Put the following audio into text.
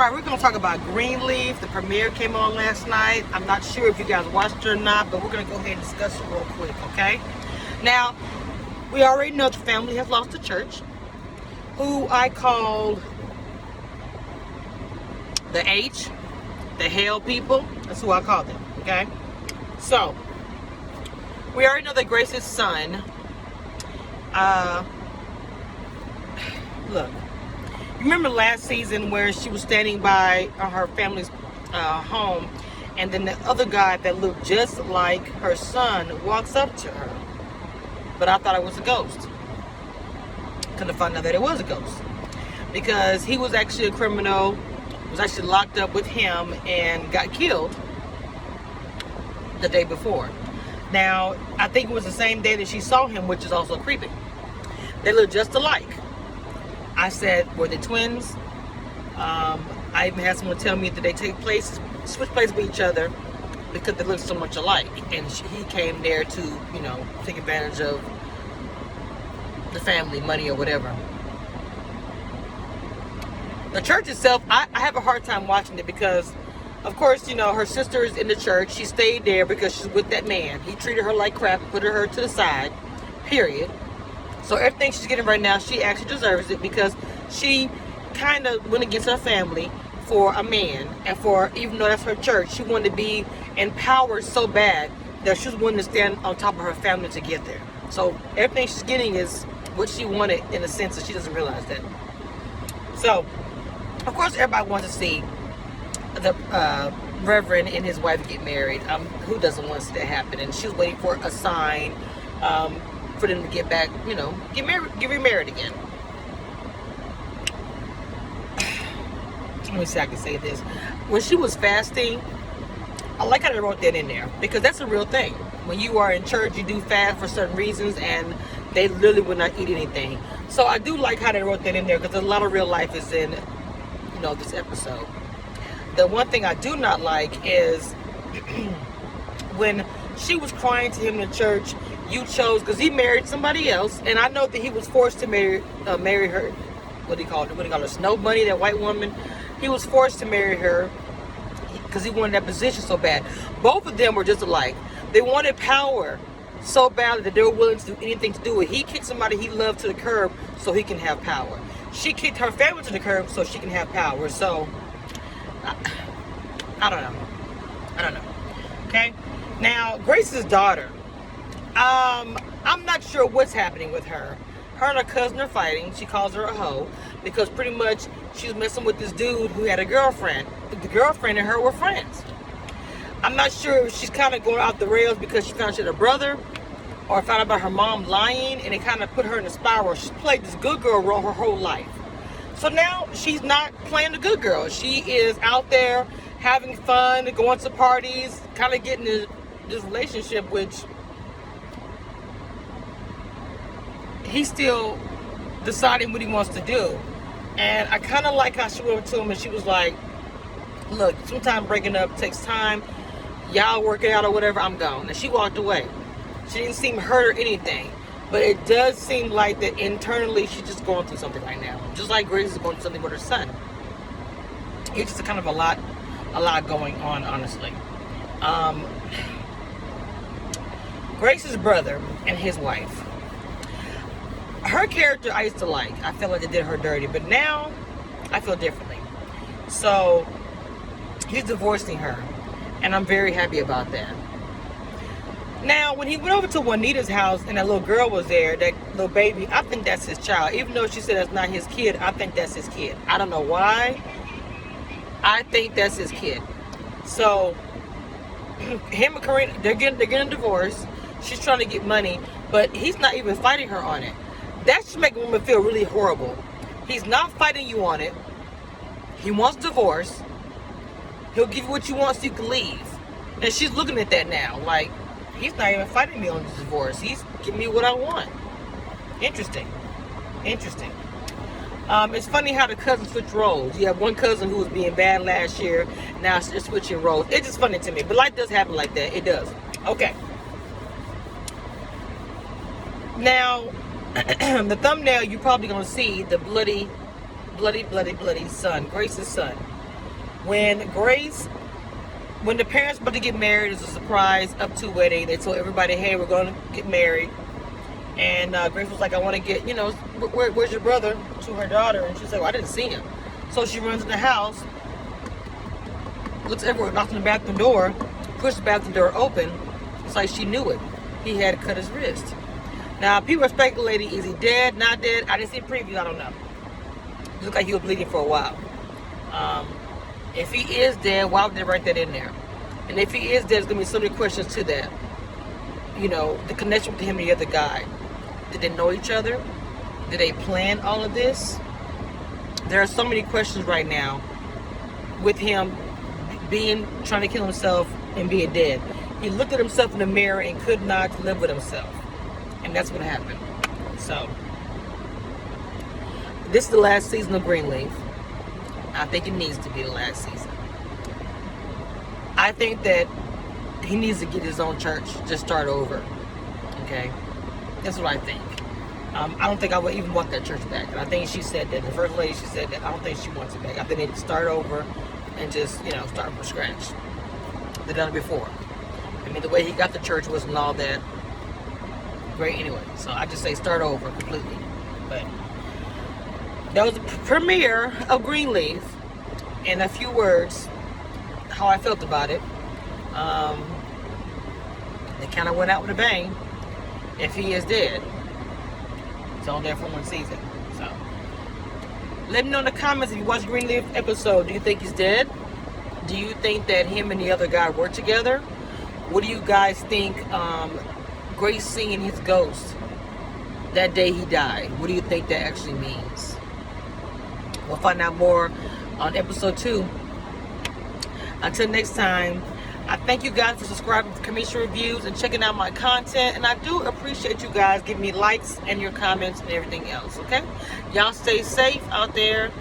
Alright, we're going to talk about Greenleaf. The premiere came on last night. I'm not sure if you guys watched it or not, but we're going to go ahead and discuss it real quick, okay? Now, we already know the family has lost the church, who I called the H, the hell people. That's who I call them, okay? So, we already know that Grace's son, look, remember last season where she was standing by her family's home, and then the other guy that looked just like her son walks up to her, but I thought it was a ghost. Couldn't find out that it was a ghost, because he was actually a criminal, was actually locked up with him and got killed the day before. Now, I think it was the same day that she saw him, which is also creepy. They look just alike. I said, were they twins? I even had someone tell me that they switch places with each other because they look so much alike. And he came there to, you know, take advantage of the family, money or whatever. The church itself, I have a hard time watching it because, of course, you know, her sister is in the church. She stayed there because she's with that man. He treated her like crap, put her to the side, period. So everything she's getting right now, she actually deserves it, because she kind of went against her family for a man, and for, even though that's her church, she wanted to be empowered so bad that she was willing to stand on top of her family to get there. So everything she's getting is what she wanted, in a sense, that she doesn't realize that. So, of course, everybody wants to see the Reverend and his wife get married. Who doesn't want to see that happen? And she was waiting for a sign for them to get back, you know, get remarried again. Let me see if I can say this. When she was fasting, I like how they wrote that in there, because that's a real thing. When you are in church, you do fast for certain reasons, and they literally would not eat anything. So I do like how they wrote that in there, because a lot of real life is in, you know, this episode. The one thing I do not like is when she was crying to him in church, you chose, because he married somebody else, and I know that he was forced to marry her. What do you call her? Snow Bunny, that white woman. He was forced to marry her because he wanted that position so bad. Both of them were just alike. They wanted power so badly that they were willing to do anything to do it. He kicked somebody he loved to the curb so he can have power. She kicked her family to the curb so she can have power. So, I don't know. Okay? Now, Grace's daughter. I'm not sure what's happening with her. Her and her cousin are fighting. She calls her a hoe because pretty much she was messing with this dude who had a girlfriend. The girlfriend and her were friends. I'm not sure if she's kind of going off the rails because she found out she had a brother, or found out about her mom lying, and it kind of put her in a spiral. She's played this good girl role her whole life. So now she's not playing the good girl. She is out there having fun, going to parties, kind of getting this relationship, which he's still deciding what he wants to do. And I kind of like how she went to him and she was like, look, sometimes breaking up takes time. Y'all work it out or whatever, I'm gone. And she walked away. She didn't seem hurt or anything. But it does seem like that internally she's just going through something right now. Just like Grace is going through something with her son. It's just kind of a lot going on, honestly. Grace's brother and his wife. Her character I used to like. I felt like they did her dirty, but now I feel differently. So he's divorcing her, and I'm very happy about that. Now, when he went over to Juanita's house and that little girl was there, that little baby, I think that's his child. Even though she said that's not his kid, I think that's his kid. I don't know why. I think that's his kid. So him and Karina, they're getting a divorce. She's trying to get money, but he's not even fighting her on it. That should make a woman feel really horrible. He's not fighting you on it. He wants divorce. He'll give you what you want so you can leave. And she's looking at that now, like, he's not even fighting me on the divorce. He's giving me what I want. Interesting. It's funny how the cousins switch roles. You have one cousin who was being bad last year. Now they're switching roles. It's just funny to me. But life does happen like that. It does. Okay. Now, the thumbnail, you're probably going to see the bloody son, Grace's son. When the parents about to get married, it's a surprise up to wedding. They told everybody, hey, we're going to get married. And Grace was like, I want to get, where's your brother, to her daughter. And she's like, well, I didn't see him. So she runs in the house, looks everywhere, knocks on the bathroom door, pushed the bathroom door open. It's like she knew it. He had cut his wrist. Now, people are speculating, is he dead, not dead? I didn't see a preview, I don't know. It looked like he was bleeding for a while. If he is dead, why would they write that in there? And if he is dead, there's going to be so many questions to that. The connection with him and the other guy. Did they know each other? Did they plan all of this? There are so many questions right now with him trying to kill himself and being dead. He looked at himself in the mirror and could not live with himself. And that's what happened. So, this is the last season of Greenleaf. I think it needs to be the last season. I think that he needs to get his own church, just start over. Okay? That's what I think. I don't think I would even want that church back. And I think she said that. The first lady, she said that. I don't think she wants it back. I think they need to start over and just, start from scratch. They've done it before. I mean, the way he got the church wasn't all that great anyway. So I just say start over completely. But that was the premiere of Greenleaf. In a few words, how I felt about it. They kind of went out with a bang. If he is dead, it's on there for one season. So let me know in the comments if you watched Greenleaf episode. Do you think he's dead? Do you think that him and the other guy were together? What do you guys think? Grace seeing his ghost that day he died. What do you think that actually means? We'll find out more on episode 2. Until next time, I thank you guys for subscribing to Kamisha Reviews and checking out my content. And I do appreciate you guys giving me likes and your comments and everything else, okay? Y'all stay safe out there.